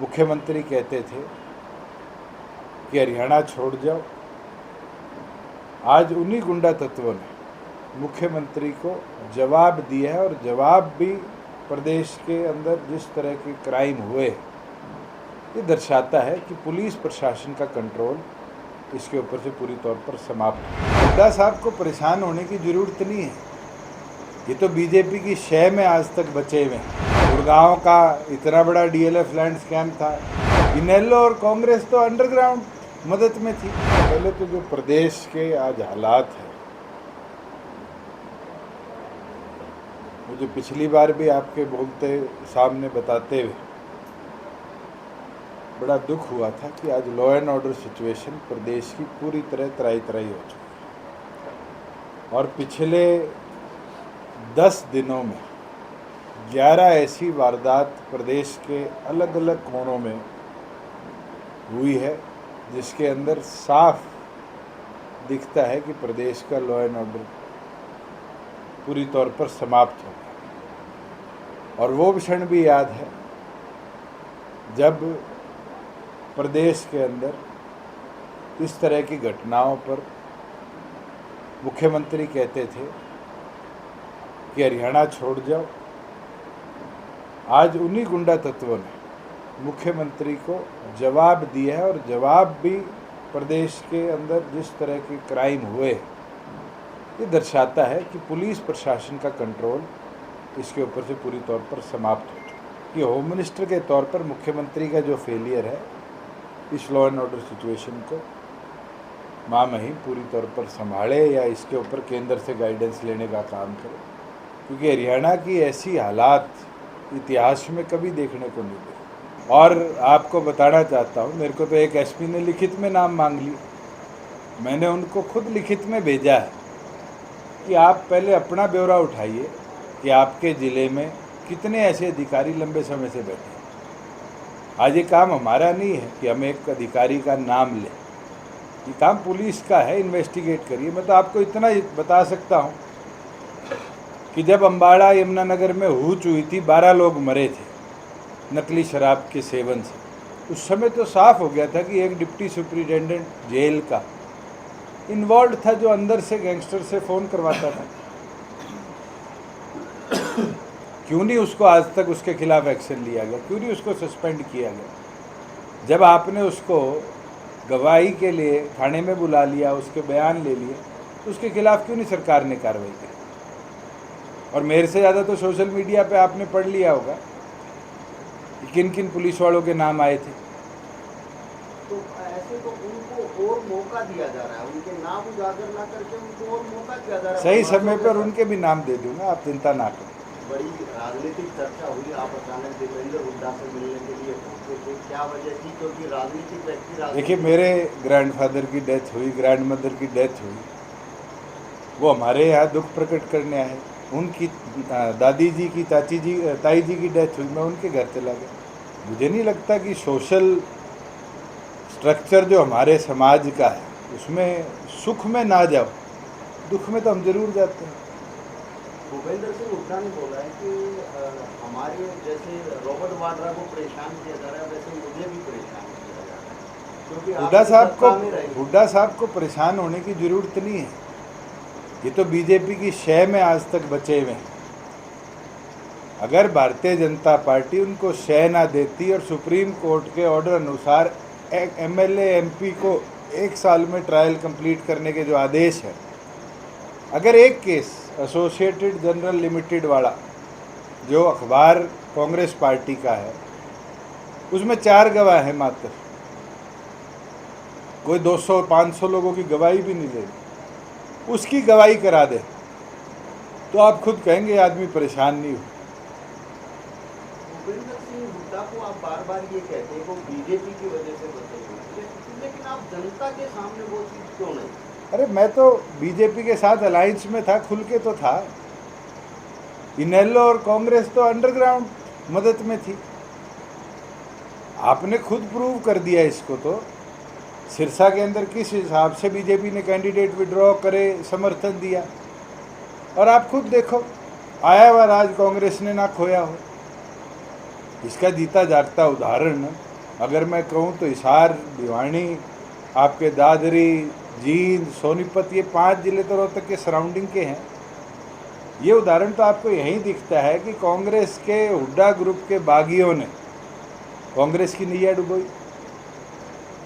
मुख्यमंत्री कहते थे कि हरियाणा छोड़ जाओ। आज उन्हीं गुंडा तत्वों ने मुख्यमंत्री को जवाब दिया है और जवाब भी प्रदेश के अंदर जिस तरह के क्राइम हुए ये दर्शाता है कि पुलिस प्रशासन का कंट्रोल इसके ऊपर से पूरी तौर पर समाप्त है। हुड्डा साहब को परेशान होने की ज़रूरत नहीं है, ये तो बीजेपी की शय में आज तक बचे हुए हैं। गुड़गांव का इतना बड़ा डीएलएफ लैंड स्कैम था, इनेलो और कांग्रेस तो अंडरग्राउंड मदद में थी। पहले तो जो प्रदेश के आज हालात हैं, मुझे पिछली बार भी आपके बोलते सामने बताते हुए बड़ा दुख हुआ था कि आज लॉ एंड ऑर्डर सिचुएशन प्रदेश की पूरी तरह तराई तराई हो चुकी है और पिछले 10 दिनों में 11 ऐसी वारदात प्रदेश के अलग अलग कोनों में हुई है जिसके अंदर साफ दिखता है कि प्रदेश का लॉ एंड ऑर्डर पूरी तौर पर समाप्त हो गया। और वो क्षण भी याद है जब प्रदेश के अंदर इस तरह की घटनाओं पर मुख्यमंत्री कहते थे कि हरियाणा छोड़ जाओ। आज उन्हीं गुंडा तत्वों ने मुख्यमंत्री को जवाब दिया है और जवाब भी प्रदेश के अंदर जिस तरह के क्राइम हुए ये दर्शाता है कि पुलिस प्रशासन का कंट्रोल इसके ऊपर से पूरी तौर पर समाप्त हो चुका है। कि होम मिनिस्टर के तौर पर मुख्यमंत्री का जो फेलियर है इस लॉ एंड ऑर्डर सिचुएशन को मामहीम पूरी तौर पर संभाले या इसके ऊपर केंद्र से गाइडेंस लेने का काम करे, क्योंकि हरियाणा की ऐसी हालात इतिहास में कभी देखने को नहीं मिली। और आपको बताना चाहता हूँ, मेरे को तो एक एसपी ने लिखित में नाम मांग लिया, मैंने उनको खुद लिखित में भेजा है कि आप पहले अपना ब्यौरा उठाइए कि आपके ज़िले में कितने ऐसे अधिकारी लंबे समय से बैठे हैं। आज ये काम हमारा नहीं है कि हम एक अधिकारी का नाम लें, ये काम पुलिस का है, इन्वेस्टिगेट करिए। मैं तो आपको इतना ही बता सकता हूँ कि जब अम्बाड़ा यमुनानगर में हूच हुई थी, 12 लोग मरे थे नकली शराब के सेवन से, उस समय तो साफ हो गया था कि एक डिप्टी सुपरिटेंडेंट जेल का इन्वॉल्व था जो अंदर से गैंगस्टर से फ़ोन करवाता था। क्यों नहीं उसको आज तक उसके खिलाफ एक्शन लिया गया, क्यों नहीं उसको सस्पेंड किया गया? जब आपने उसको गवाही के लिए थाने में बुला लिया, उसके बयान ले लिए, तो उसके खिलाफ क्यों नहीं सरकार ने कार्रवाई की? और मेरे से ज़्यादा तो सोशल मीडिया पे आपने पढ़ लिया होगा कि किन किन पुलिस वालों के नाम आए थे। तो ऐसे तो उनको और मौका दिया जा रहा है, उनके नाम उजागर ना करके उनको और मौका दिया जा रहा है। सही समय पर उनके भी नाम दे दूंगा, आप चिंता ना करें। बड़ी राजनीतिक चर्चा हुई, आप अचानक दीपेंद्र हुड्डा से मिलने के लिए पहुंचे थे, क्या वजह थी? क्योंकि राजनीतिक व्यक्ति देखिए, मेरे ग्रैंडफादर की डेथ हुई, ग्रैंडमदर की डेथ हुई, वो हमारे यहाँ दुख प्रकट करने आए। उनकी दादी जी की ताई जी की डेथ हुई, मैं उनके घर चला गया। मुझे नहीं लगता कि सोशल स्ट्रक्चर जो हमारे समाज का है उसमें सुख में ना जाओ, दुख में तो हम जरूर जाते हैं। भूपेंद्र सिंह हुड्डा ने बोला है कि हमारे जैसे रॉबर्ट वाड्रा को परेशान किया जा रहा है, वैसे मुझे भी परेशान किया जा रहा है, क्योंकि हुड्डा साहब को परेशान होने की ज़रूरत नहीं है, ये तो बीजेपी की शय में आज तक बचे हुए हैं। अगर भारतीय जनता पार्टी उनको शय ना देती और सुप्रीम कोर्ट के ऑर्डर अनुसार एमएलए एमपी को 1 साल में ट्रायल कंप्लीट करने के जो आदेश है, अगर एक केस एसोसिएटेड जनरल लिमिटेड वाला जो अखबार कांग्रेस पार्टी का है उसमें 4 गवाह हैं मात्र, कोई 200-500 लोगों की गवाही भी नहीं ले, उसकी गवाही करा दे तो आप खुद कहेंगे आदमी परेशान नहीं हो। भूपेंद्र सिंह हुड्डा को आप बार बार ये कहते हैं वो बीजेपी की वजह से बचे हुए, लेकिन आप जनता के सामने वो चीज़ क्यों नहीं? अरे मैं तो बीजेपी के साथ अलायंस में था, खुल के तो था। इनेलो और कांग्रेस तो अंडरग्राउंड मदद में थी। आपने खुद प्रूव कर दिया इसको। तो सिरसा के अंदर किस हिसाब से बीजेपी ने कैंडिडेट विड्रॉ करे, समर्थन दिया, और आप खुद देखो आया हुआ राज कांग्रेस ने ना खोया हो। इसका जीता जागता उदाहरण अगर मैं कहूँ तो हिसार, भिवानी, आपके दादरी, जींद, सोनीपत, ये 5 जिले तो रोहतक के सराउंडिंग के हैं। ये उदाहरण तो आपको यहीं दिखता है कि कांग्रेस के हुड्डा ग्रुप के बागियों ने कांग्रेस की नैया डुबोई।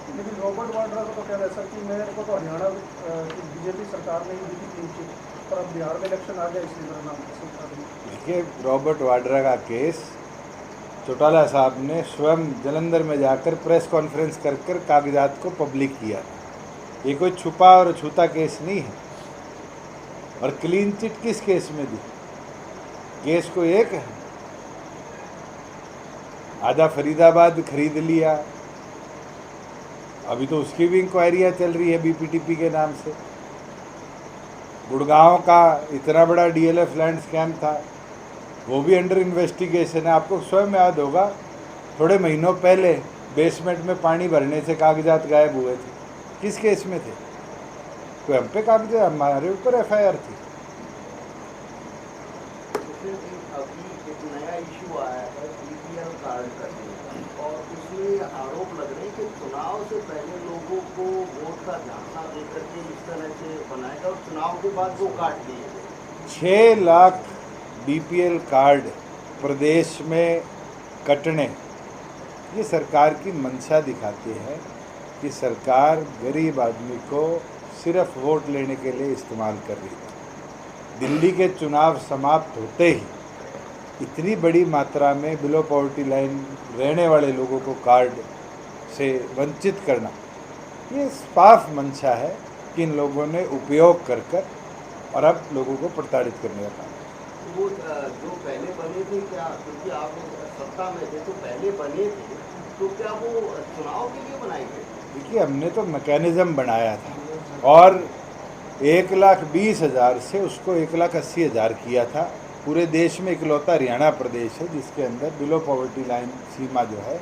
लेकिन रॉबर्ट वाड्रा का तो कहना है सर कि मेरे को तो हरियाणा की बीजेपी सरकार ने ही दी थी क्लीन चिट, पर अब बिहार में इलेक्शन आ गया इसलिए मेरा नाम सरकार में। देखिए, रॉबर्ट वाड्रा का केस चौटाला साहब ने स्वयं जलंधर में जाकर प्रेस कॉन्फ्रेंस कर कर कागजात को पब्लिक किया। ये कोई छुपा और छूता केस नहीं है। और क्लीन चिट किस केस में दी? केस को एक है, आधा फरीदाबाद खरीद लिया, अभी तो उसकी भी इंक्वायरियाँ चल रही है बीपीटीपी के नाम से। गुड़गांव का इतना बड़ा डीएलएफ लैंड स्कैम था, वो भी अंडर इन्वेस्टिगेशन है। आपको स्वयं याद होगा, थोड़े महीनों पहले बेसमेंट में पानी भरने से कागजात गायब हुए थे। किस केस में थे? कोई हम पे कागजात, हमारे ऊपर एफआईआर थी। अभी एक नया इशू आया है बीपीएल कार्ड करने का, और उसमें आरोप लग रहे हैं कि चुनाव से पहले लोगों को वोट का झांसा दे करके इस तरह से बनाएगा और चुनाव के बाद वो काट दिए गए। 6 लाख बीपीएल कार्ड प्रदेश में कटने, ये सरकार की मंशा दिखाती है कि सरकार गरीब आदमी को सिर्फ वोट लेने के लिए इस्तेमाल कर रही है। दिल्ली के चुनाव समाप्त होते ही इतनी बड़ी मात्रा में बिलो पॉवर्टी लाइन रहने वाले लोगों को कार्ड से वंचित करना, ये साफ मंशा है कि इन लोगों ने उपयोग कर कर और अब लोगों को प्रताड़ित करने का काम। वो जो पहले बने थे, क्या क्योंकि आप सत्ता में थे तो पहले बने थे, तो क्या वो चुनाव के लिए बनाए गए? देखिए, हमने तो मैकेनिज़्म बनाया था और 1,20,000 से उसको 1,80,000 किया था। पूरे देश में इकलौता हरियाणा प्रदेश है जिसके अंदर बिलो पॉवर्टी लाइन सीमा जो है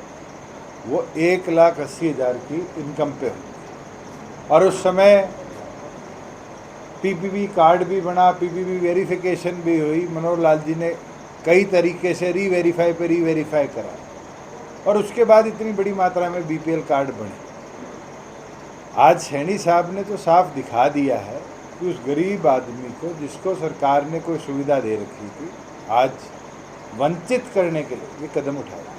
वो 1,80,000 की इनकम पे होती है। और उस समय पीपीपी कार्ड भी बना, पीपीपी वेरिफिकेशन भी हुई। मनोहर लाल जी ने कई तरीके से रीवेरीफाई करा और उसके बाद इतनी बड़ी मात्रा में बीपीएल कार्ड बने। आज सैनी साहब ने तो साफ दिखा दिया है कि उस गरीब आदमी को जिसको सरकार ने कोई सुविधा दे रखी थी, आज वंचित करने के लिए ये कदम उठाया।